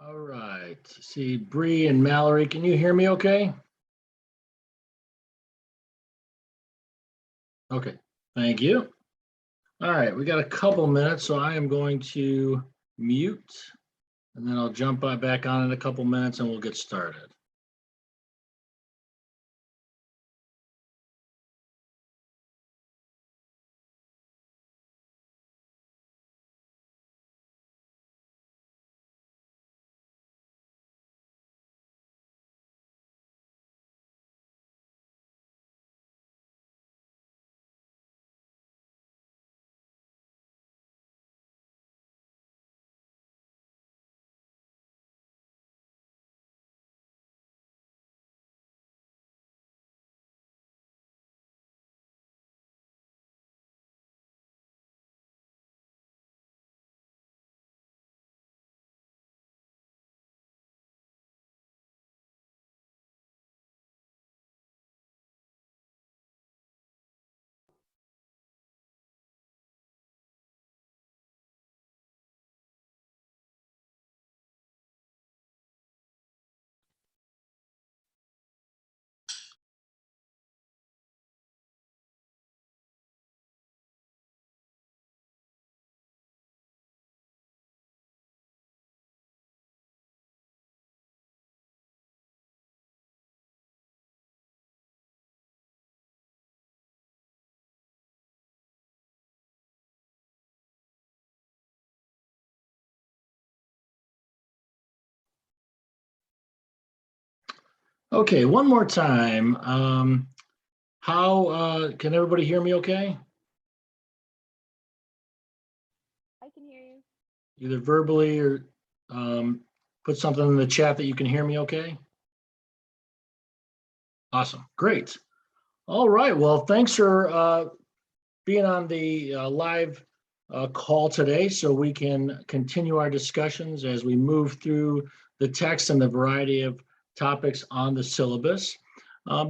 All right. See, Bree and Mallory, can you hear me okay? Okay, thank you. All right, we got a couple minutes, so I am going to mute, and then I'll jump back on in a couple minutes and we'll get started. Okay, one more time. How can everybody hear me okay? I can hear you. Either verbally or put something in the chat that you can hear me okay? Awesome, great. All right, well, thanks for being on the live call today so we can continue our discussions as we move through the text and the variety of topics on the syllabus.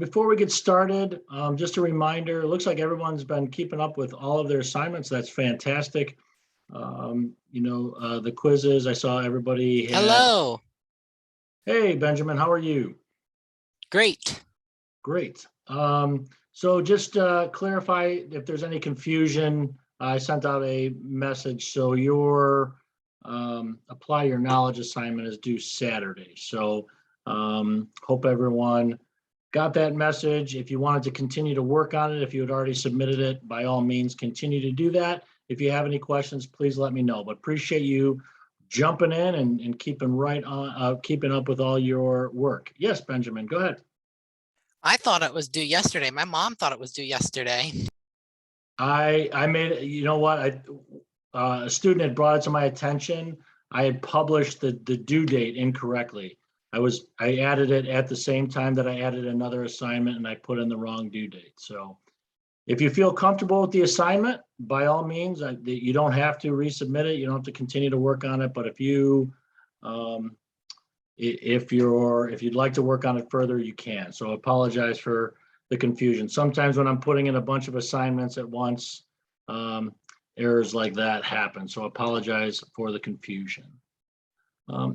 Before we get started, just a reminder, it looks like everyone's been keeping up with all of their assignments. That's fantastic. The quizzes, I saw everybody had. Hello. Hey, Benjamin, how are you? Great. Great. So just clarify if there's any confusion. I sent out a message. So your apply your knowledge assignment is due Saturday. So hope everyone got that message. If you wanted to continue to work on it, if you had already submitted it, by all means, continue to do that. If you have any questions, please let me know. But appreciate you jumping in and keeping right on, keeping up with all your work. Yes, Benjamin, go ahead. I thought it was due yesterday. My mom thought it was due yesterday. I made, you know what, a student had brought it to my attention. I had published the due date incorrectly. I added it at the same time that I added another assignment and I put in the wrong due date. So if you feel comfortable with the assignment, by all means, you don't have to resubmit it. You don't have to continue to work on it. But if you, if you'd like to work on it further, you can. So I apologize for the confusion. Sometimes when I'm putting in a bunch of assignments at once, errors like that happen. So I apologize for the confusion.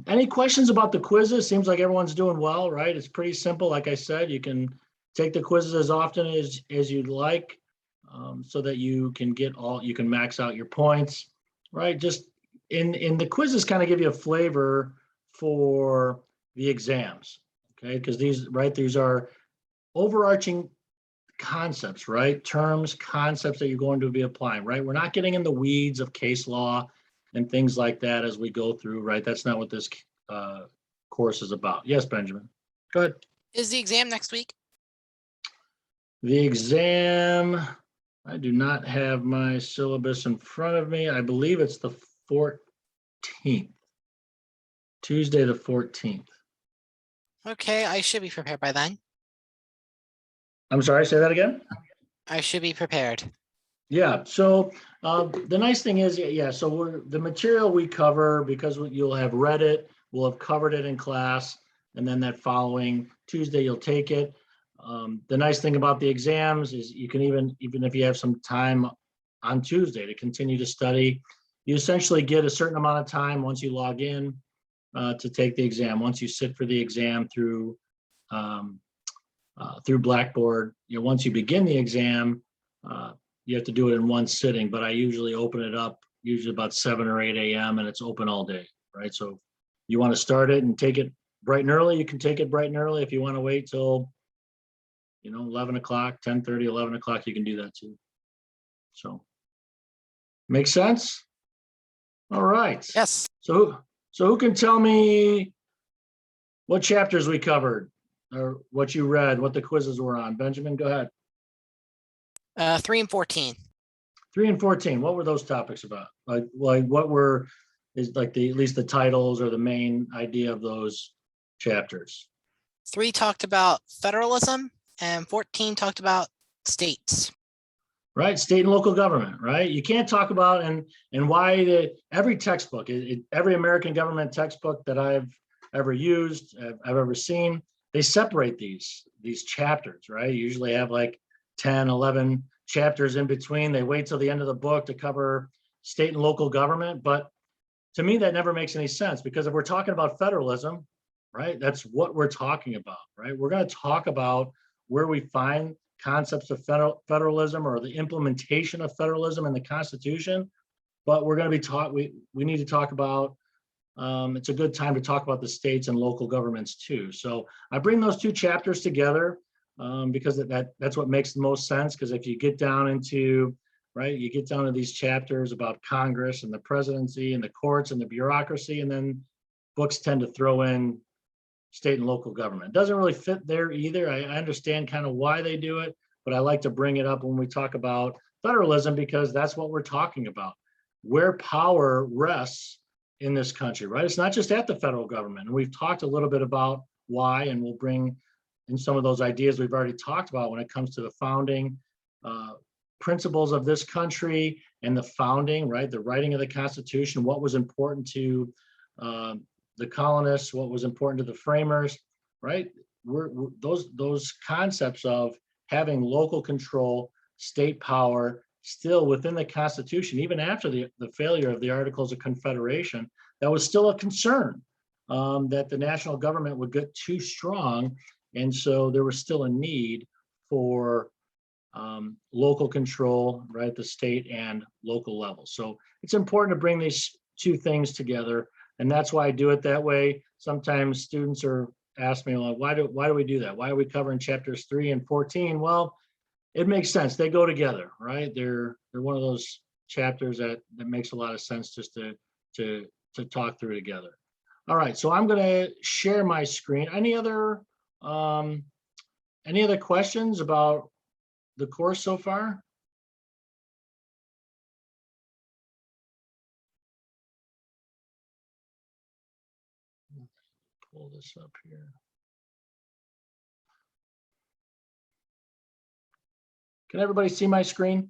Any questions about the quizzes? Seems like everyone's doing well, right? It's pretty simple. Like I said, you can take the quizzes as often as you'd like, so that you can you can max out your points, right? Just in the quizzes kind of give you a flavor for the exams, okay? Because these are overarching concepts, right? Terms, concepts that you're going to be applying, right? We're not getting in the weeds of case law and things like that as we go through, right? That's not what this course is about. Yes, Benjamin, go ahead. Is the exam next week? The exam, I do not have my syllabus in front of me. I believe it's the 14th, Tuesday the 14th. Okay, I should be prepared by then. I'm sorry, say that again? I should be prepared. Yeah, so the nice thing is, yeah, so the material we cover, because you'll have read it, we'll have covered it in class, and then that following Tuesday, you'll take it. The nice thing about the exams is you can even if you have some time on Tuesday to continue to study, you essentially get a certain amount of time once you log in. to take the exam. Once you sit for the exam through Blackboard, once you begin the exam, you have to do it in one sitting, but I usually open it up usually about 7 or 8 a.m. and it's open all day, right? So you want to start it and take it bright and early, you can take it bright and early. If you want to wait till 11 o'clock, 10:30, 11 o'clock, you can do that too. So make sense? All right. Yes. So who can tell me what chapters we covered or what you read, what the quizzes were on? Benjamin, go ahead. 3 and 14. 3 and 14, what were those topics about? Like what were, at least the titles or the main idea of those chapters? 3 talked about federalism and 14 talked about states. Right, state and local government, right? You can't talk about and why every textbook, every American government textbook that I've ever used, I've ever seen, they separate these chapters, right? You usually have like 10, 11 chapters in between. They wait till the end of the book to cover state and local government. But to me, that never makes any sense, because if we're talking about federalism, right, that's what we're talking about, right? We're going to talk about where we find concepts of federalism or the implementation of federalism in the Constitution, but we're going to be taught, we need to talk about, it's a good time to talk about the states and local governments too. So I bring those 2 chapters together because that's what makes the most sense. Because if you get down into, right, you get down to these chapters about Congress and the presidency and the courts and the bureaucracy, and then books tend to throw in state and local government. It doesn't really fit there either. I understand kind of why they do it, but I like to bring it up when we talk about federalism, because that's what we're talking about, where power rests in this country, right? It's not just at the federal government. And we've talked a little bit about why, and we'll bring in some of those ideas we've already talked about when it comes to the founding principles of this country and the founding, right? The writing of the Constitution, what was important to the colonists, what was important to the framers, right? Those concepts of having local control, state power, still within the Constitution, even after the failure of the Articles of Confederation, that was still a concern that the national government would get too strong. And so there was still a need for local control, right, the state and local level. So it's important to bring these 2 things together. And that's why I do it that way. Sometimes students ask me, well, why do we do that? Why are we covering chapters 3 and 14? Well, it makes sense. They go together, right? They're one of those chapters that makes a lot of sense just to talk through together. All right, so I'm going to share my screen. Any other questions about the course so far? Pull this up here. Can everybody see my screen?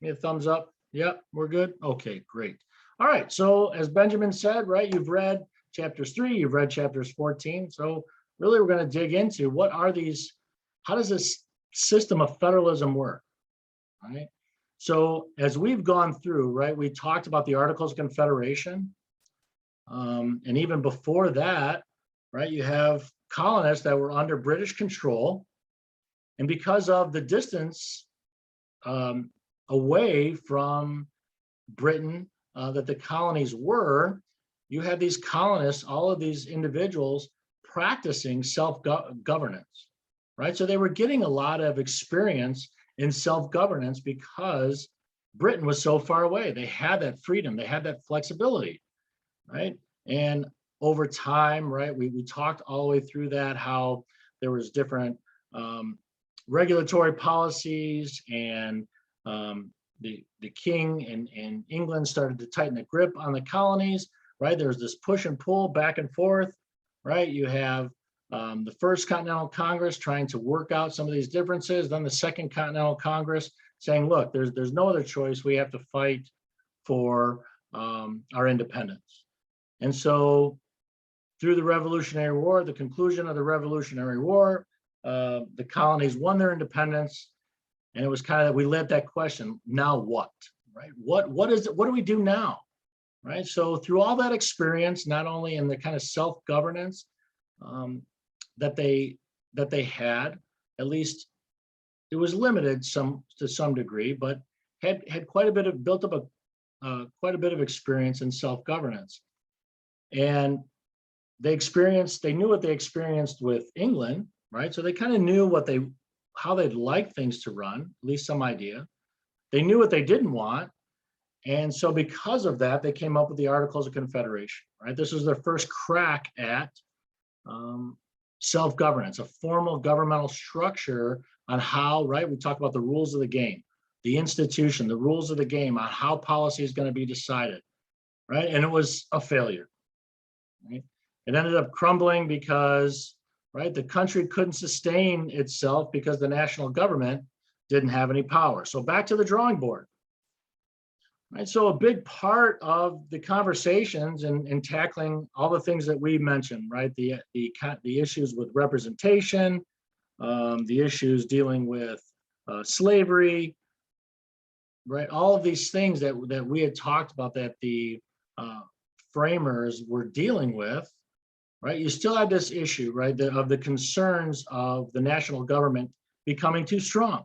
Give me a thumbs up. Yep, we're good. Okay, great. All right, so as Benjamin said, right, you've read chapters 3, you've read chapters 14. So really we're going to dig into what are these, how does this system of federalism work, right? So as we've gone through, right, we talked about the Articles of Confederation. And even before that, right, you have colonists that were under British control. And because of the distance away from Britain that the colonies were, you had these colonists, all of these individuals practicing self-governance, right? So they were getting a lot of experience in self-governance because Britain was so far away. They had that freedom, they had that flexibility, right? And over time, right, we talked all the way through that, how there was different regulatory policies, and the king in England started to tighten the grip on the colonies, right? There's this push and pull back and forth, right? You have the First Continental Congress trying to work out some of these differences, then the Second Continental Congress saying, look, there's no other choice. We have to fight for our independence. And so through the Revolutionary War, the conclusion of the Revolutionary War, the colonies won their independence. And it was kind of, we led that question, now what, right? What is it? What do we do now, right? So through all that experience, not only in the kind of self-governance that they had, at least it was limited to some degree, but had quite a bit of built up quite a bit of experience in self-governance. And they knew what they experienced with England, right? So they kind of knew how they'd like things to run, at least some idea. They knew what they didn't want. And so because of that, they came up with the Articles of Confederation, right? This was their first crack at self-governance, a formal governmental structure on how, right? We talk about the rules of the game, the institution, the rules of the game on how policy is going to be decided, right? And it was a failure, right? It ended up crumbling because, right, the country couldn't sustain itself because the national government didn't have any power. So back to the drawing board. Right, so a big part of the conversations and tackling all the things that we mentioned, right? The issues with representation, the issues dealing with slavery, right? All of these things that we had talked about that the framers were dealing with, right? You still have this issue, right, of the concerns of the national government becoming too strong.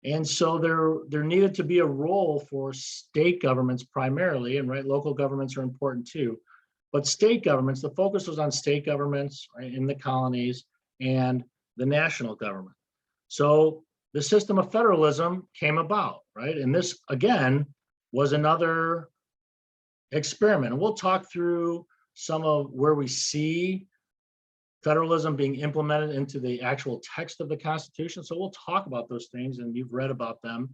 And so there needed to be a role for state governments primarily, and right, local governments are important too. But state governments, the focus was on state governments, right, in the colonies and the national government. So the system of federalism came about, right? And this, again, was another experiment. And we'll talk through some of where we see federalism being implemented into the actual text of the Constitution. So we'll talk about those things, and you've read about them.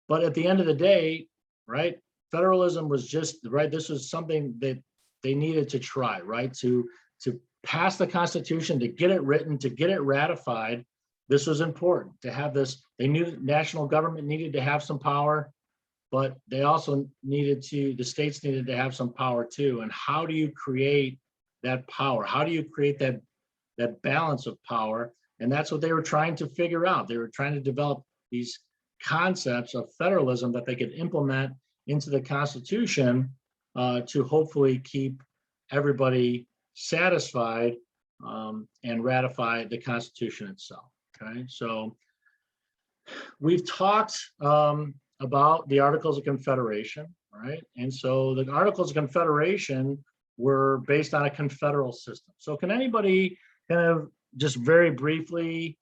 But at the end of the day, right, federalism was just, right, this was something that they needed to try, right, to pass the Constitution, to get it written, to get it ratified. This was important to have this. They knew the national government needed to have some power, but they also the states needed to have some power too. And how do you create that power? How do you create that balance of power? And that's what they were trying to figure out. They were trying to develop these concepts of federalism that they could implement into the Constitution to hopefully keep everybody satisfied and ratify the Constitution itself. Okay, so we've talked about the Articles of Confederation, right? And so the Articles of Confederation were based on a confederal system. So can anybody kind of just very briefly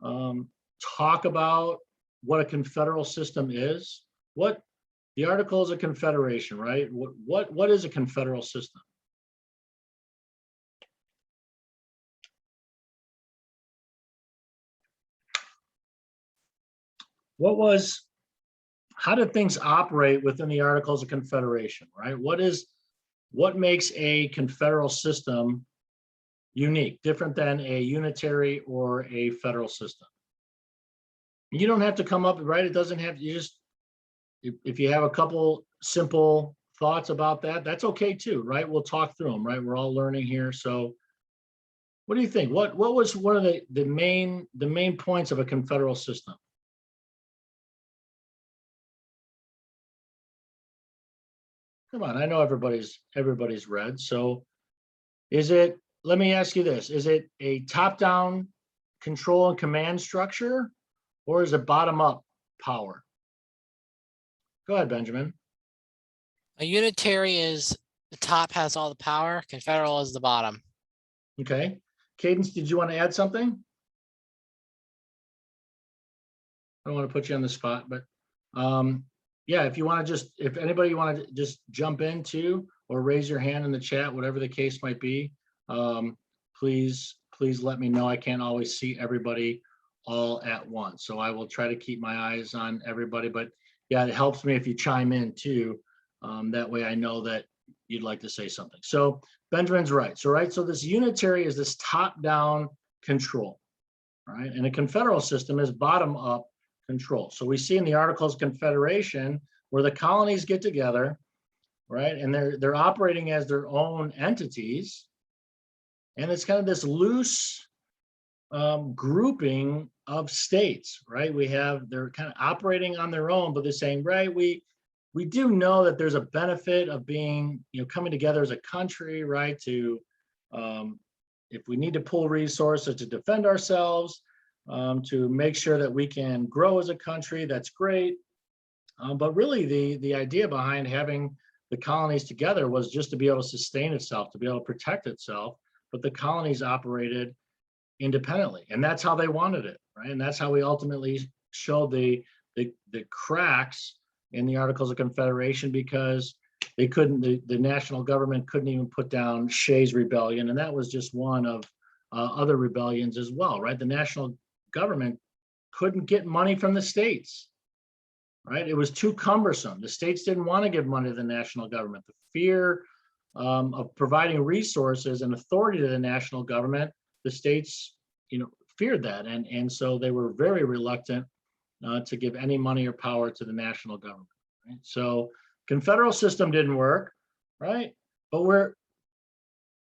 talk about what a confederal system is? What the Articles of Confederation, right? What is a confederal system? How did things operate within the Articles of Confederation, right? What makes a confederal system unique, different than a unitary or a federal system? You don't have to come up, right? It doesn't have, if you have a couple simple thoughts about that, that's okay too, right? We'll talk through them, right? We're all learning here. So what do you think? What was one of the main points of a confederal system? Come on, I know everybody's read. So let me ask you this, is it a top-down control and command structure, or is it bottom-up power? Go ahead, Benjamin. A unitary is the top has all the power, confederal is the bottom. Okay. Cadence, did you want to add something? I don't want to put you on the spot, but yeah, if anybody want to just jump into or raise your hand in the chat, whatever the case might be, please let me know. I can't always see everybody all at once, so I will try to keep my eyes on everybody. But yeah, it helps me if you chime in too. That way I know that you'd like to say something. So Benjamin's right. So this unitary is this top-down control, right? And a confederal system is bottom-up control. So we see in the Articles of Confederation where the colonies get together, right? And they're operating as their own entities. And it's kind of this loose grouping of states, right? They're kind of operating on their own, but they're saying, right, we we do know that there's a benefit of being, coming together as a country, right? To, if we need to pull resources to defend ourselves, to make sure that we can grow as a country, that's great. But really the idea behind having the colonies together was just to be able to sustain itself, to be able to protect itself. But the colonies operated independently, and that's how they wanted it, right? And that's how we ultimately showed the cracks in the Articles of Confederation, because they couldn't, the national government couldn't even put down Shays' Rebellion, and that was just one of other rebellions as well, right? The national government couldn't get money from the states, right? It was too cumbersome. The states didn't want to give money to the national government. The fear of providing resources and authority to the national government, the states, feared that, and so they were very reluctant to give any money or power to the national government. Right? So confederal system didn't work, right? But were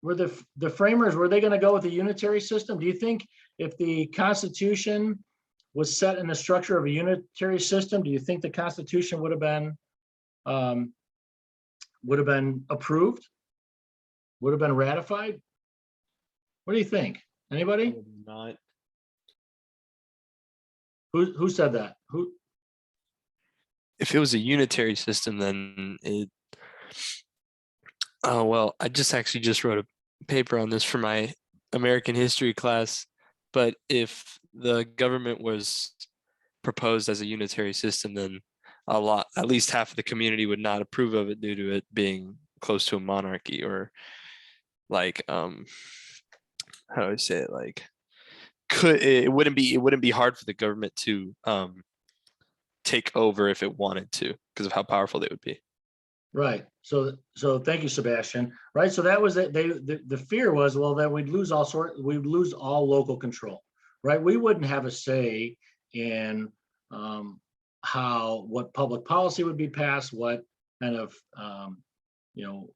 the framers, were they going to go with a unitary system? Do you think if the Constitution was set in the structure of a unitary system, do you think the Constitution would have been approved? Would have been ratified? What do you think? Anybody? Not. Who said that? Who? If it was a unitary system, then it. Oh, well, I actually just wrote a paper on this for my American history class. But if the government was proposed as a unitary system, then at least half of the community would not approve of it due to it being close to a monarchy, or like, how do I say it? Like, it wouldn't be hard for the government to take over if it wanted to, because of how powerful they would be. Right. So thank you, Sebastian. Right. So that was it. The fear was, well, that we'd lose all local control. Right. We wouldn't have a say in what public policy would be passed, what kind of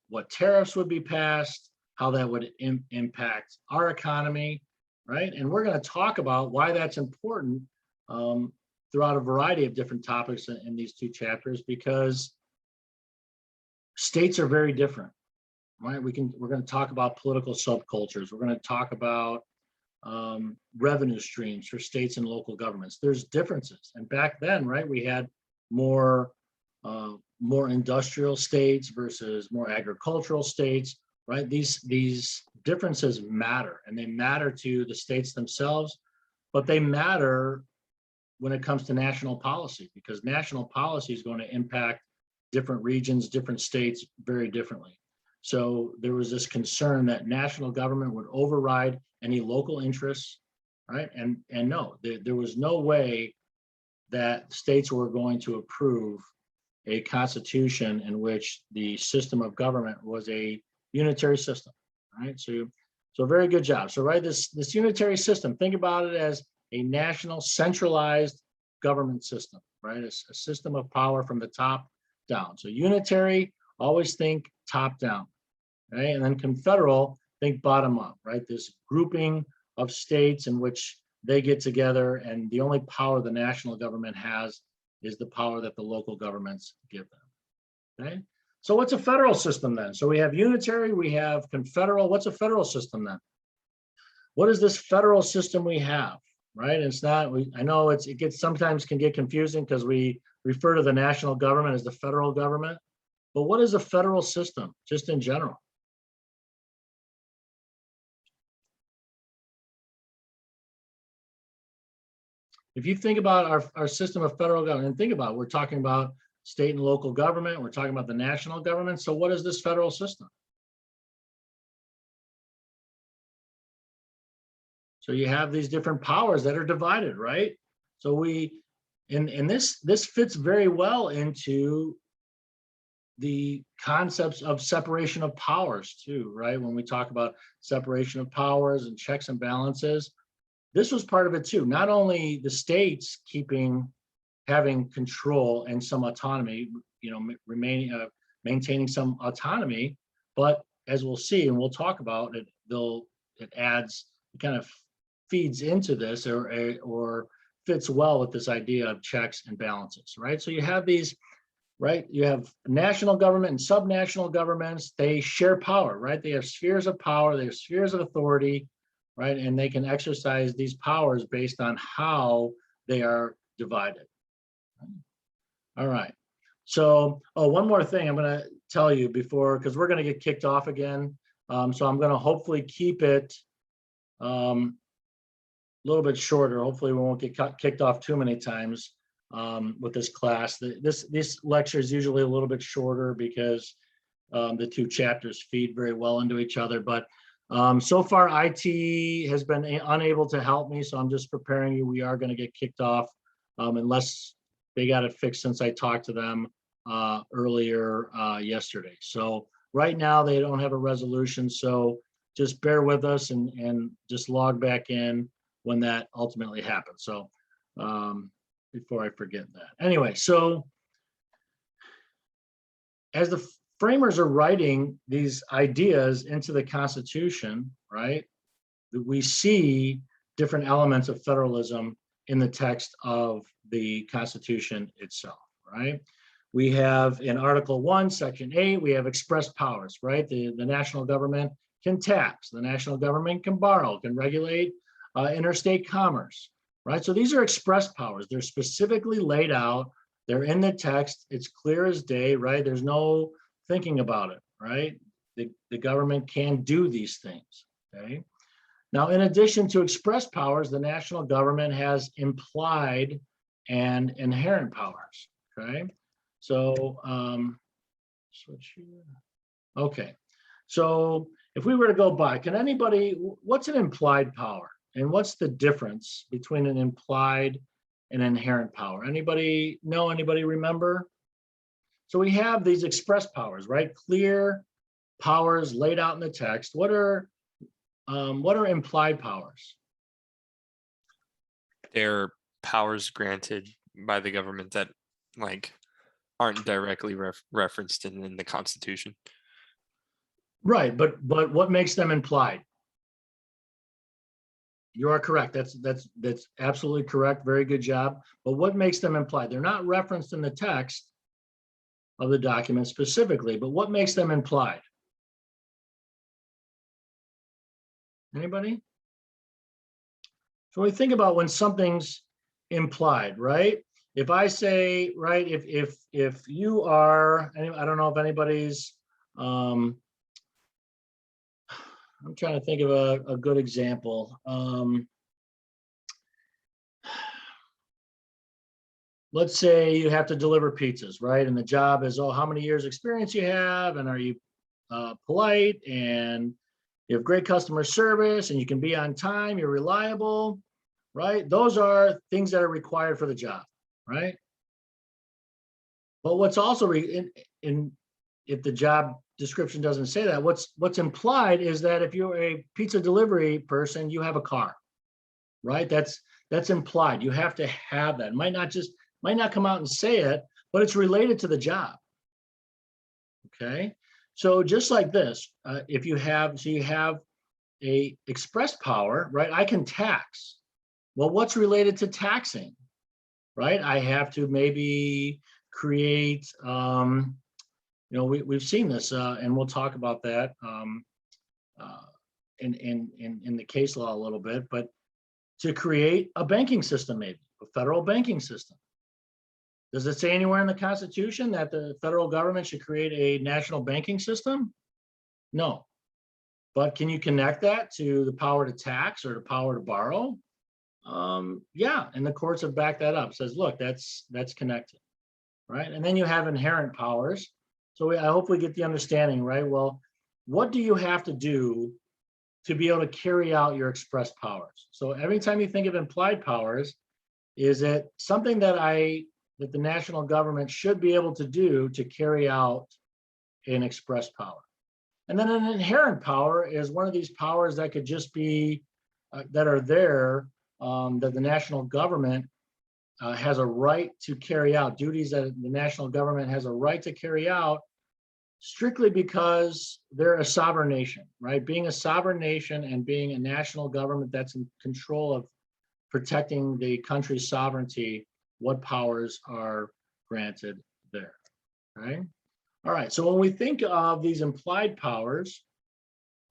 what tariffs would be passed, how that would impact our economy. Right. And we're going to talk about why that's important throughout a variety of different topics in these two chapters, because states are very different, right? We're going to talk about political subcultures. We're going to talk about revenue streams for states and local governments. There's differences. And back then, right, we had more industrial states versus more agricultural states, right? These differences matter, and they matter to the states themselves, but they matter when it comes to national policy, because national policy is going to impact different regions, different states very differently. So there was this concern that national government would override any local interests, right? And no, there was no way that states were going to approve a constitution in which the system of government was a unitary system, right? So very good job. So right, this unitary system, think about it as a national centralized government system, right? A system of power from the top down. So unitary, always think top down, right? And then confederal, think bottom up, right? This grouping of states in which they get together, and the only power the national government has is the power that the local governments give them, okay? So what's a federal system then? So we have unitary, we have confederal. What's a federal system then? What is this federal system we have, right? It's not, I know it sometimes can get confusing because we refer to the national government as the federal government, but what is a federal system just in general? If you think about our system of federal government, and think about it, we're talking about state and local government, we're talking about the national government. So what is this federal system? So you have these different powers that are divided, right? So this fits very well into the concepts of separation of powers too, right? When we talk about separation of powers and checks and balances, this was part of it too. Not only the states having control and some autonomy, maintaining some autonomy, but as we'll see, and we'll talk about it, it kind of feeds into this or fits well with this idea of checks and balances, right? So you have these right? You have national government and subnational governments. They share power, right? They have spheres of power, they have spheres of authority, right? And they can exercise these powers based on how they are divided. All right. So, oh, one more thing I'm going to tell you before, because we're going to get kicked off again. So I'm going to hopefully keep it a little bit shorter. Hopefully we won't get kicked off too many times with this class. This lecture is usually a little bit shorter because the two chapters feed very well into each other. But so far IT has been unable to help me. So I'm just preparing you. We are going to get kicked off unless they got it fixed since I talked to them earlier yesterday. So right now they don't have a resolution. So just bear with us and just log back in when that ultimately happens. So before I forget that. Anyway, so as the framers are writing these ideas into the Constitution, right, we see different elements of federalism in the text of the Constitution itself, right? We have in Article 1, Section 8, we have express powers, right? The national government can tax, the national government can borrow, can regulate interstate commerce, right? So these are express powers. They're specifically laid out. They're in the text. It's clear as day, right? There's no thinking about it, right? The government can do these things, okay? Now, in addition to express powers, the national government has implied and inherent powers, okay? So, switch here. Okay, so if we were to go by, can anybody, what's an implied power? And what's the difference between an implied and inherent power? Anybody know, anybody remember? So we have these express powers, right? Clear powers laid out in the text. What are implied powers? They're powers granted by the government that like aren't directly referenced in the Constitution. Right, but what makes them implied? You are correct. That's absolutely correct. Very good job. But what makes them implied? They're not referenced in the text of the document specifically, but what makes them implied? Anybody? So we think about when something's implied, right? If I say, right, if you are, I don't know if anybody's, I'm trying to think of a good example. Let's say you have to deliver pizzas, right? And the job is, oh, how many years experience you have, and are you polite, and you have great customer service, and you can be on time, you're reliable, right? Those are things that are required for the job, right? But what's also if the job description doesn't say that, what's implied is that if you're a pizza delivery person, you have a car, right? That's implied. You have to have that. It might not come out and say it, but it's related to the job. Okay, so just like this, if you have a express power, right? I can tax. Well, what's related to taxing, right? I have to maybe create, we've seen this, and we'll talk about that in the case law a little bit, but to create a banking system, maybe a federal banking system. Does it say anywhere in the Constitution that the federal government should create a national banking system? No. But can you connect that to the power to tax or the power to borrow? Yeah, and the courts have backed that up. Says, look, that's connected, right? And then you have inherent powers. So I hope we get the understanding, right? Well, what do you have to do to be able to carry out your express powers? So every time you think of implied powers, is it something that the national government should be able to do to carry out an express power? And then an inherent power is one of these powers that could just be, that are there, that the national government has a right to carry out, duties that the national government has a right to carry out strictly because they're a sovereign nation, right? Being a sovereign nation and being a national government that's in control of protecting the country's sovereignty, what powers are granted there? right? All right, so when we think of these implied powers,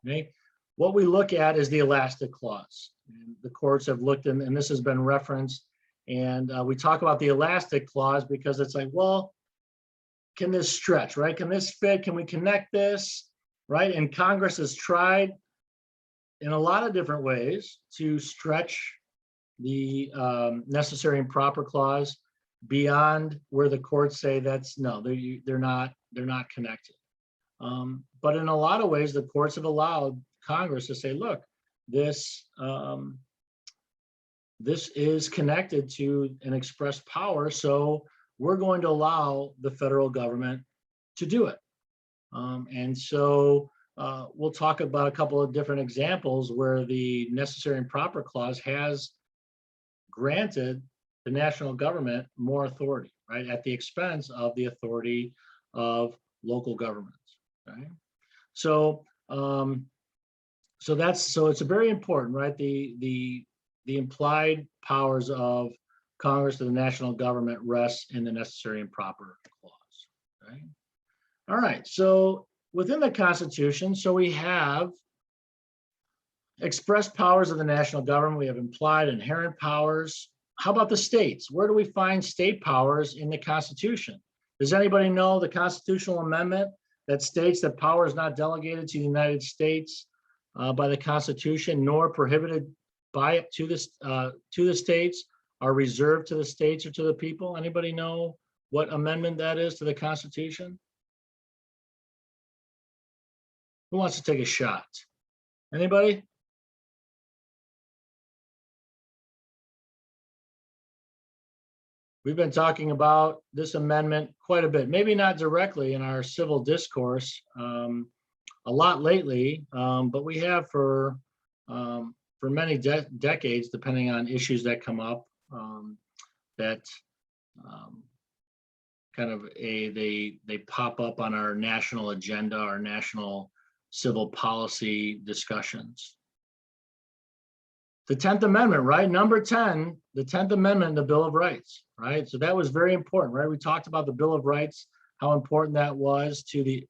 okay, what we look at is the elastic clause. And the courts have looked in, and this has been referenced, and we talk about the elastic clause because it's like, well, can this stretch, right? Can this fit? Can we connect this, right? And Congress has tried in a lot of different ways to stretch the necessary and proper clause beyond where the courts say that's no, they're not connected. But in a lot of ways, the courts have allowed Congress to say, look, this this is connected to an express power, so we're going to allow the federal government to do it. And so we'll talk about a couple of different examples where the necessary and proper clause has granted the national government more authority, right, at the expense of the authority of local governments. Right. So so it's a very important, right? The implied powers of Congress to the national government rests in the necessary and proper clause. Right. All right. So within the Constitution, so we have express powers of the national government. We have implied inherent powers. How about the states? Where do we find state powers in the Constitution? Does anybody know the constitutional amendment that states that power is not delegated to the United States by the Constitution, nor prohibited by it to the states, are reserved to the states or to the people? Anybody know what amendment that is to the Constitution? Who wants to take a shot? Anybody? We've been talking about this amendment quite a bit, maybe not directly in our civil discourse a lot lately, but we have for many decades, depending on issues that come up that kind of they pop up on our national agenda, our national civil policy discussions. The 10th Amendment, right? Number 10, the 10th Amendment, the Bill of Rights, right? So that was very important, right? We talked about the Bill of Rights, how important that was to the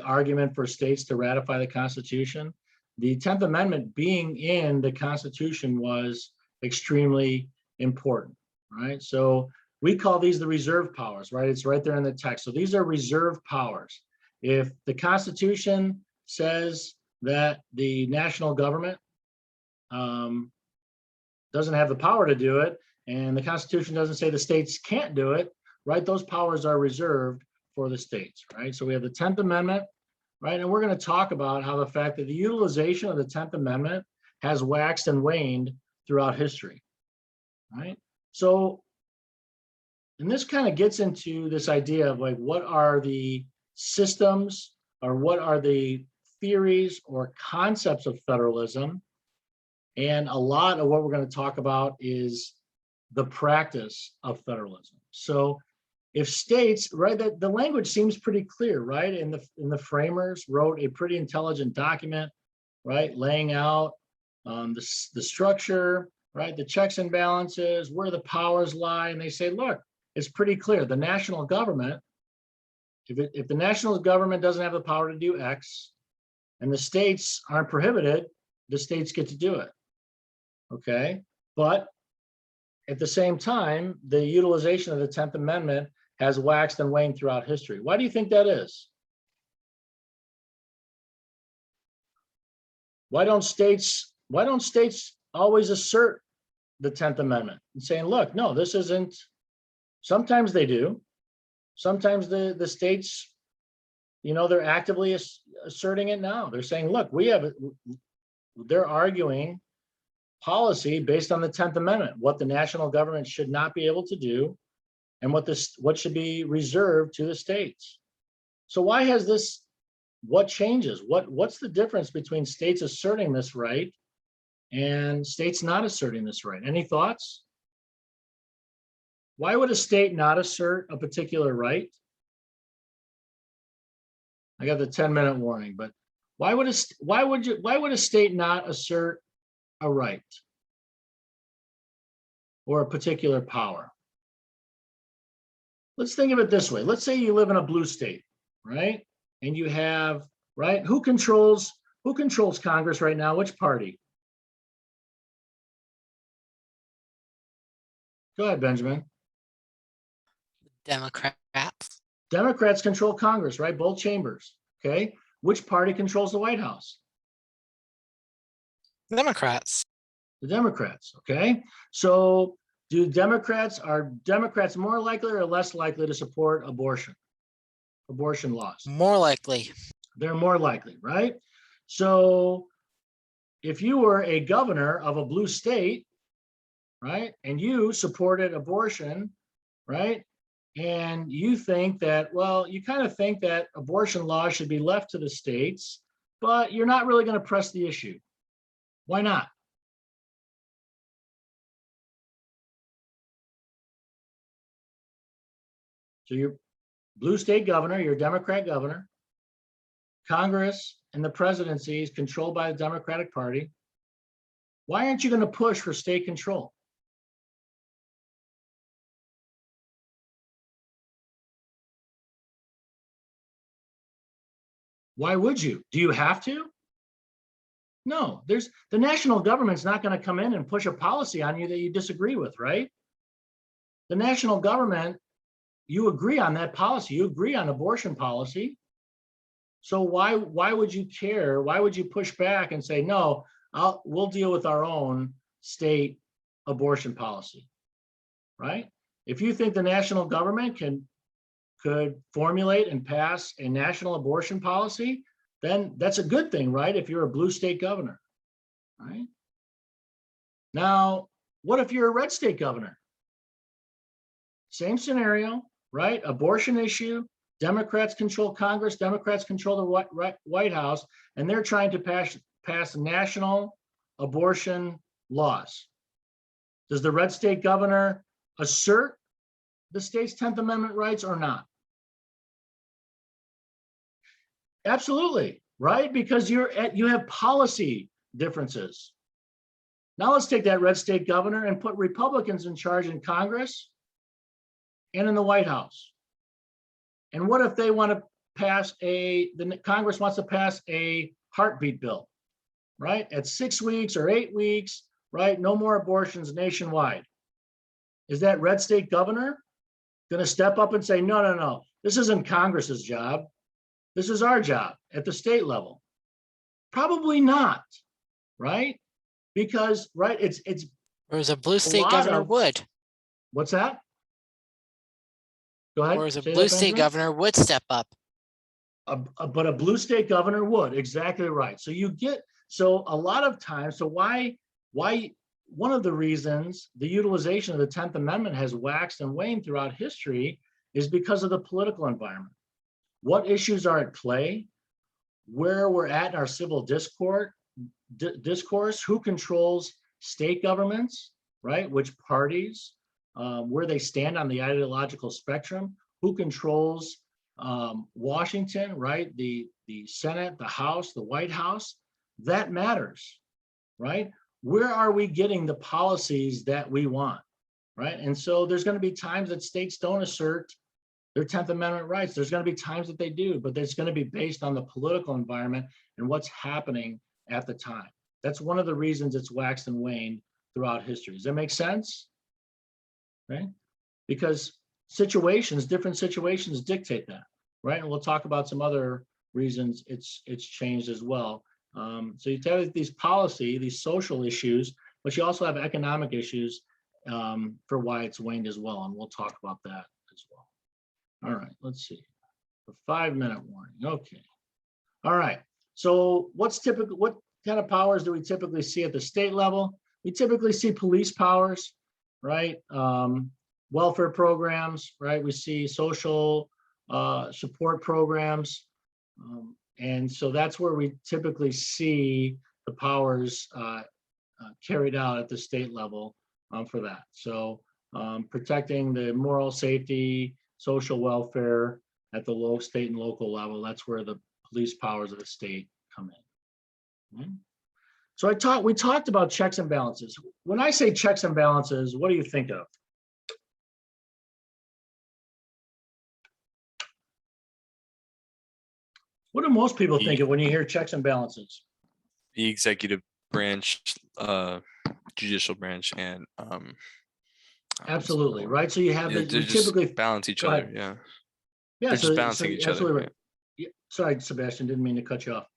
argument for states to ratify the Constitution. The 10th Amendment being in the Constitution was extremely important, right? So we call these the reserve powers, right? It's right there in the text. So these are reserve powers. If the Constitution says that the national government doesn't have the power to do it, and the Constitution doesn't say the states can't do it, right? Those powers are reserved for the states, right? So we have the 10th Amendment, right? And we're going to talk about how the fact that the utilization of the 10th Amendment has waxed and waned throughout history, right? So, and this kind of gets into this idea of like, what are the systems or what are the theories or concepts of federalism? And a lot of what we're going to talk about is the practice of federalism. So if states, right, that the language seems pretty clear, right? And the framers wrote a pretty intelligent document, right, laying out the structure, right, the checks and balances, where the powers lie, and they say, look, it's pretty clear. The national government, if the national government doesn't have the power to do X, and the states aren't prohibited, the states get to do it. Okay, but at the same time, the utilization of the 10th Amendment has waxed and waned throughout history. Why do you think that is? Why don't states always assert the 10th Amendment and saying, look, no, this isn't, sometimes they do. Sometimes the states, you know, they're actively asserting it now. They're saying, look, they're arguing policy based on the 10th Amendment, what the national government should not be able to do and what should be reserved to the states. So why has this, what changes? What's the difference between states asserting this right and states not asserting this right? Any thoughts? Why would a state not assert a particular right? I got the 10-minute warning, but why would a state not assert a right or a particular power? let's think of it this way. Let's say you live in a blue state, right? And you have, right, who controls Congress right now? Which party? Go ahead, Benjamin. Democrats. Democrats control Congress, right? Both chambers. Okay. Which party controls the White House? Democrats. The Democrats. Okay. So are Democrats more likely or less likely to support abortion laws? More likely. They're more likely, right? So if you were a governor of a blue state, right, and you supported abortion, right, and you think that, well, you kind of think that abortion laws should be left to the states, but you're not really going to press the issue. Why not? So you're blue state governor, you're a Democrat governor. Congress and the presidency is controlled by the Democratic Party. Why aren't you going to push for state control? Why would you? Do you have to? No, the national government's not going to come in and push a policy on you that you disagree with, right? The national government, you agree on that policy, you agree on abortion policy. So why would you care? Why would you push back and say, no, we'll deal with our own state abortion policy, right? If you think the national government could formulate and pass a national abortion policy, then that's a good thing, right? If you're a blue state governor, right? Now, what if you're a red state governor? Same scenario, right? Abortion issue, Democrats control Congress, Democrats control the White House, and they're trying to pass national abortion laws. Does the red state governor assert the state's 10th Amendment rights or not? Absolutely, right? Because you have policy differences. Now let's take that red state governor and put Republicans in charge in Congress and in the White House. And what if they want to pass the Congress wants to pass a heartbeat bill, right? At 6 weeks or 8 weeks, right? No more abortions nationwide. Is that red state governor going to step up and say, no, this isn't Congress's job. This is our job at the state level? Probably not, right? Because, right, it's Whereas a blue state governor would. What's that? Go ahead. Whereas a blue state governor would step up. But a blue state governor would, exactly right. So a lot of times, so why one of the reasons the utilization of the 10th Amendment has waxed and waned throughout history is because of the political environment. What issues are at play, where we're at in our civil discourse, who controls state governments, right? Which parties, where they stand on the ideological spectrum, who controls Washington, right? The Senate, the House, the White House, that matters, right? Where are we getting the policies that we want, right? And so there's going to be times that states don't assert their 10th Amendment rights. There's going to be times that they do, but it's going to be based on the political environment and what's happening at the time. That's one of the reasons it's waxed and waned throughout history. Does that make sense? Right? Because different situations dictate that, right? And we'll talk about some other reasons it's changed as well. So you have these social issues, but you also have economic issues for why it's waned as well. And we'll talk about that as well. All right, let's see. The 5-minute warning. Okay. All right. So what kind of powers do we typically see at the state level? We typically see police powers, right? Welfare programs, right? We see social support programs. And so that's where we typically see the powers carried out at the state level for that. So protecting the moral safety, social welfare at the state and local level, that's where the police powers of the state come in. Okay. So we talked about checks and balances. When I say checks and balances, what do you think of? What do most people think of when you hear checks and balances? The executive branch, judicial branch, and Absolutely, right? So you have Yeah, the, they we just typically, balance each go other. ahead. Yeah, Yeah, they're just so balancing you're each other. absolutely Yeah. right. Yeah, sorry, Sebastian, didn't mean to cut you off.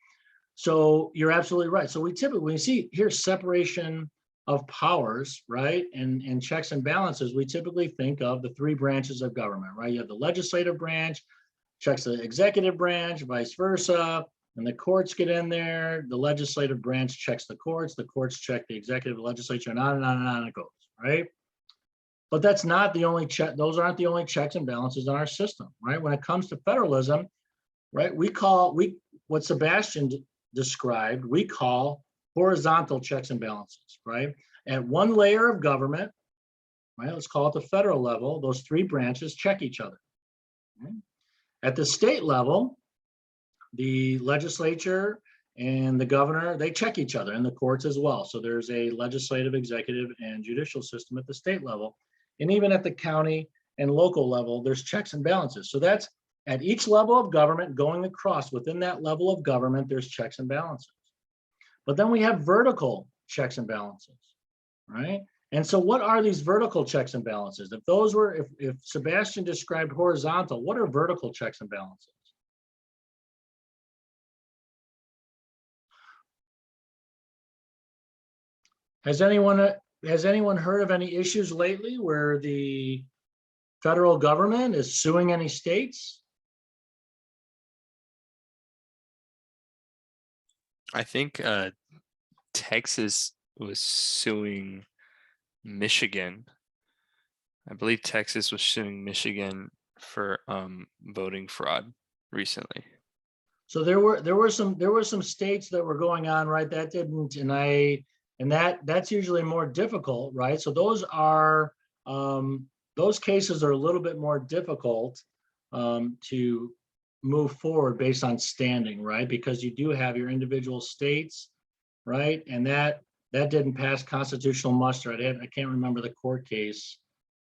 So you're absolutely right. So we typically, when you see here separation of powers, right? And checks and balances, we typically think of the three branches of government, right? You have the legislative branch, checks the executive branch, vice versa. And the courts get in there. The legislative branch checks the courts check the executive legislature, and on and on and on it goes, right? But that's not the only check. Those aren't the only checks and balances in our system, right? When it comes to federalism, right? What Sebastian described, we call horizontal checks and balances, right? At one layer of government, right? Let's call it the federal level. Those three branches check each other. Right? At the state level, the legislature and the governor, they check each other, and the courts as well. So there's a legislative, executive, and judicial system at the state level. And even at the county and local level, there's checks and balances. So that's at each level of government going across. Within that level of government, there's checks and balances. But then we have vertical checks and balances, right? And so what are these vertical checks and balances? If Sebastian described horizontal, what are vertical checks and balances? Has anyone heard of any issues lately where the federal government is suing any states? I think Texas was suing Michigan. I believe Texas was suing Michigan for voting fraud recently. So there were some states that were going on, right? That didn't, and that's usually more difficult, right? So those cases are a little bit more difficult to move forward based on standing, right? Because you do have your individual states, right? And that didn't pass constitutional muster. I can't remember the court case,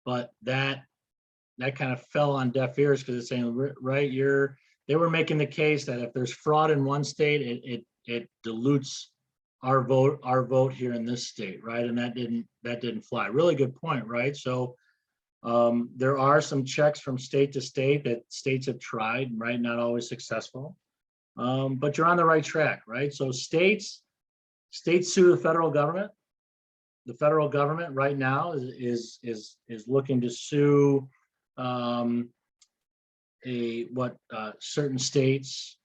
but that kind of fell on deaf ears because it's saying, right, they were making the case that if there's fraud in one state, it dilutes our vote here in this state, right? And that didn't fly. Really good point, right? So there are some checks from state to state that states have tried, right? Not always successful, but you're on the right track, right? So states sue the federal government. The federal government right now is looking to sue certain states,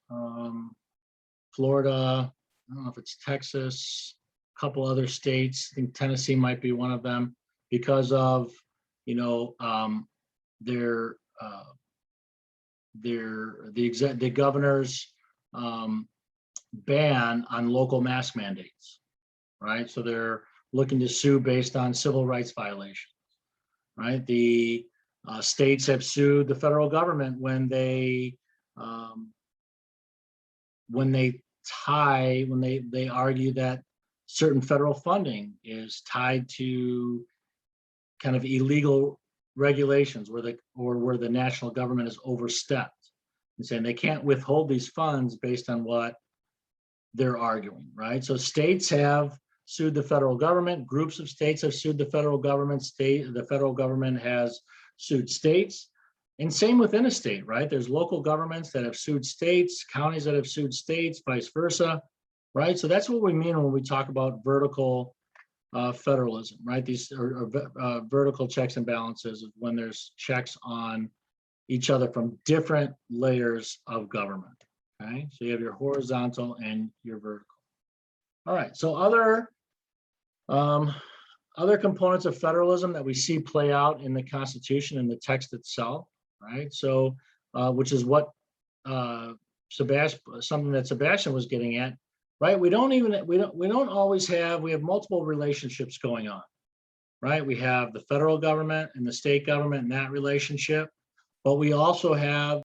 Florida, I don't know if it's Texas, a couple other states. I think Tennessee might be one of them because of the governor's ban on local mask mandates, right? So they're looking to sue based on civil rights violations, right? The states have sued the federal government when they argue that certain federal funding is tied to kind of illegal regulations where the national government is overstepped and saying they can't withhold these funds based on what they're arguing, right? So states have sued the federal government, groups of states have sued the federal government, the federal government has sued states, and same within a state, right? There's local governments that have sued states, counties that have sued states, vice versa, right? So that's what we mean when we talk about vertical federalism, right? These are vertical checks and balances when there's checks on each other from different layers of government, okay? So you have your horizontal and your vertical. All right, so other components of federalism that we see play out in the Constitution and the text itself, right? So, which is what something that Sebastian was getting at, right? We don't always have, we have multiple relationships going on, right? We have the federal government and the state government and that relationship, but we also have